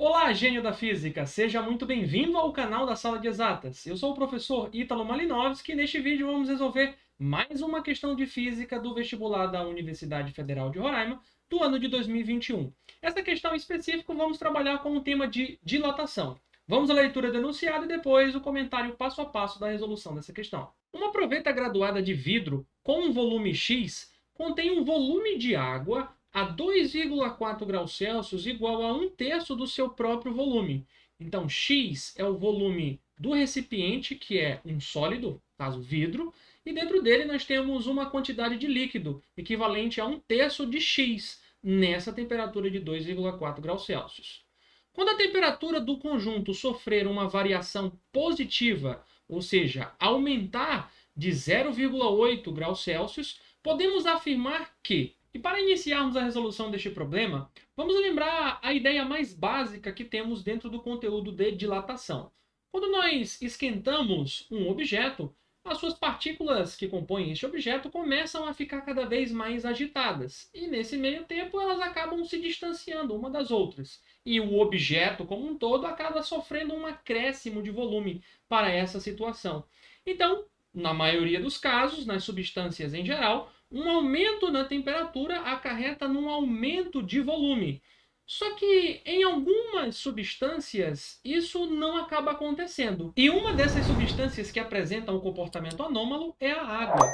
Olá, gênio da física! Seja muito bem-vindo ao canal da Sala de Exatas. Eu sou o professor Ítalo Malinovski e neste vídeo vamos resolver mais uma questão de física do vestibular da Universidade Federal de Roraima do ano de 2021. Essa questão em específico vamos trabalhar com o tema de dilatação. Vamos à leitura do enunciado e depois o comentário passo a passo da resolução dessa questão. Uma proveta graduada de vidro com um volume X contém um volume de água a 2,4 graus Celsius igual a 1/3 do seu próprio volume. Então, X é o volume do recipiente, que é um sólido, caso vidro, e dentro dele nós temos uma quantidade de líquido equivalente a 1/3 de X, nessa temperatura de 2,4 graus Celsius. Quando a temperatura do conjunto sofrer uma variação positiva, ou seja, aumentar de 0,8 graus Celsius, podemos afirmar que, e para iniciarmos a resolução deste problema, vamos lembrar a ideia mais básica que temos dentro do conteúdo de dilatação. Quando nós esquentamos um objeto, as suas partículas que compõem este objeto começam a ficar cada vez mais agitadas, e nesse meio tempo elas acabam se distanciando uma das outras, e o objeto como um todo acaba sofrendo um acréscimo de volume para essa situação. Então, na maioria dos casos, nas substâncias em geral, um aumento na temperatura acarreta num aumento de volume. Só que em algumas substâncias isso não acaba acontecendo. E uma dessas substâncias que apresentam um comportamento anômalo é a água.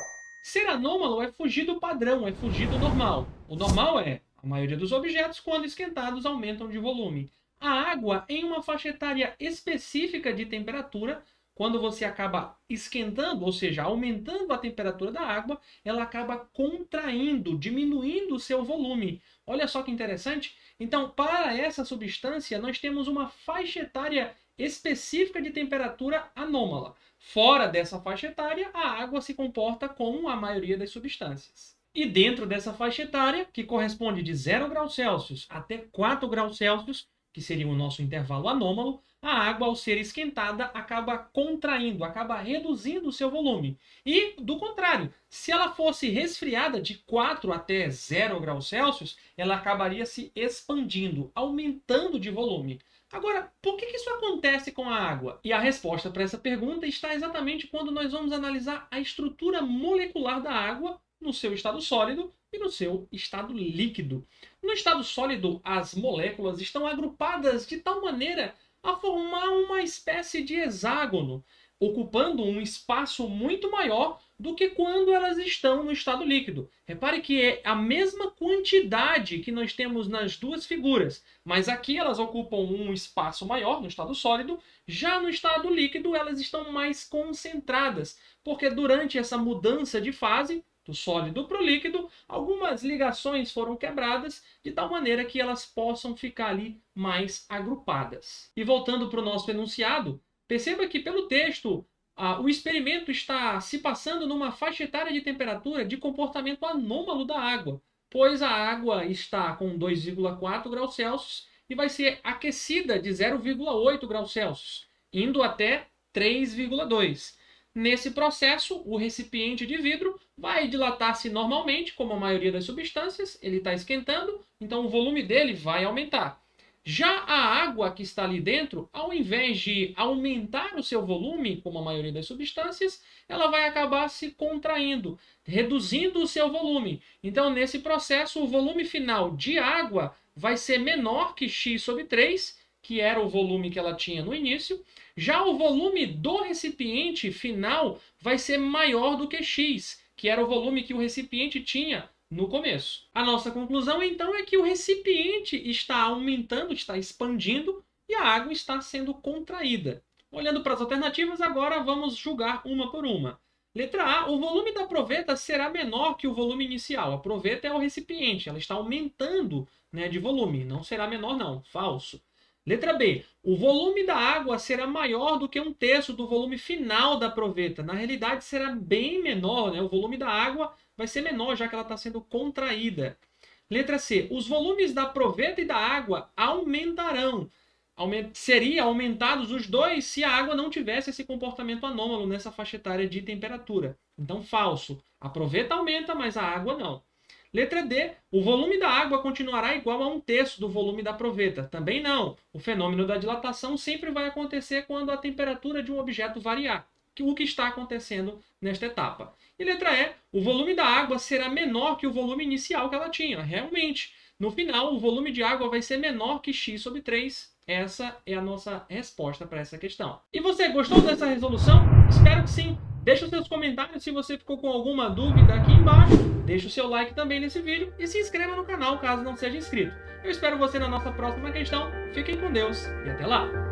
Ser anômalo é fugir do padrão, é fugir do normal. O normal é, a maioria dos objetos, quando esquentados, aumentam de volume. A água, em uma faixa etária específica de temperatura, quando você acaba esquentando, ou seja, aumentando a temperatura da água, ela acaba contraindo, diminuindo o seu volume. Olha só que interessante. Então, para essa substância, nós temos uma faixa etária específica de temperatura anômala. Fora dessa faixa etária, a água se comporta como a maioria das substâncias. E dentro dessa faixa etária, que corresponde de 0 graus Celsius até 4 graus Celsius, que seria o nosso intervalo anômalo, a água, ao ser esquentada, acaba contraindo, acaba reduzindo o seu volume. E, do contrário, se ela fosse resfriada de 4 até 0 graus Celsius, ela acabaria se expandindo, aumentando de volume. Agora, por que isso acontece com a água? E a resposta para essa pergunta está exatamente quando nós vamos analisar a estrutura molecular da água no seu estado sólido e no seu estado líquido. No estado sólido, as moléculas estão agrupadas de tal maneira a formar uma espécie de hexágono, ocupando um espaço muito maior do que quando elas estão no estado líquido. Repare que é a mesma quantidade que nós temos nas duas figuras, mas aqui elas ocupam um espaço maior no estado sólido, já no estado líquido elas estão mais concentradas, porque durante essa mudança de fase, do sólido para o líquido, algumas ligações foram quebradas de tal maneira que elas possam ficar ali mais agrupadas. E voltando para o nosso enunciado, perceba que pelo texto o experimento está se passando numa faixa etária de temperatura de comportamento anômalo da água, pois a água está com 2,4 graus Celsius e vai ser aquecida de 0,8 graus Celsius, indo até 3,2. Nesse processo, o recipiente de vidro vai dilatar-se normalmente, como a maioria das substâncias, ele está esquentando, então o volume dele vai aumentar. Já a água que está ali dentro, ao invés de aumentar o seu volume, como a maioria das substâncias, ela vai acabar se contraindo, reduzindo o seu volume. Então, nesse processo, o volume final de água vai ser menor que x/3, que era o volume que ela tinha no início. Já o volume do recipiente final vai ser maior do que x, que era o volume que o recipiente tinha no começo. A nossa conclusão, então, é que o recipiente está aumentando, está expandindo, e a água está sendo contraída. Olhando para as alternativas, agora vamos julgar uma por uma. Letra A, o volume da proveta será menor que o volume inicial. A proveta é o recipiente, ela está aumentando, né, de volume. Não será menor, não. Falso. Letra B, o volume da água será maior do que 1/3 do volume final da proveta. Na realidade, será bem menor, né? O volume da água vai ser menor, já que ela está sendo contraída. Letra C, os volumes da proveta e da água aumentarão. Seria aumentados os dois se a água não tivesse esse comportamento anômalo nessa faixa etária de temperatura. Então, falso. A proveta aumenta, mas a água não. Letra D, o volume da água continuará igual a 1/3 do volume da proveta. Também não. O fenômeno da dilatação sempre vai acontecer quando a temperatura de um objeto variar, o que está acontecendo nesta etapa. E letra E, o volume da água será menor que o volume inicial que ela tinha. Realmente, no final, o volume de água vai ser menor que x/3. Essa é a nossa resposta para essa questão. E você, gostou dessa resolução? Espero que sim. Deixa os seus comentários se você ficou com alguma dúvida aqui embaixo. Deixa o seu like também nesse vídeo e se inscreva no canal caso não seja inscrito. Eu espero você na nossa próxima questão. Fiquem com Deus e até lá!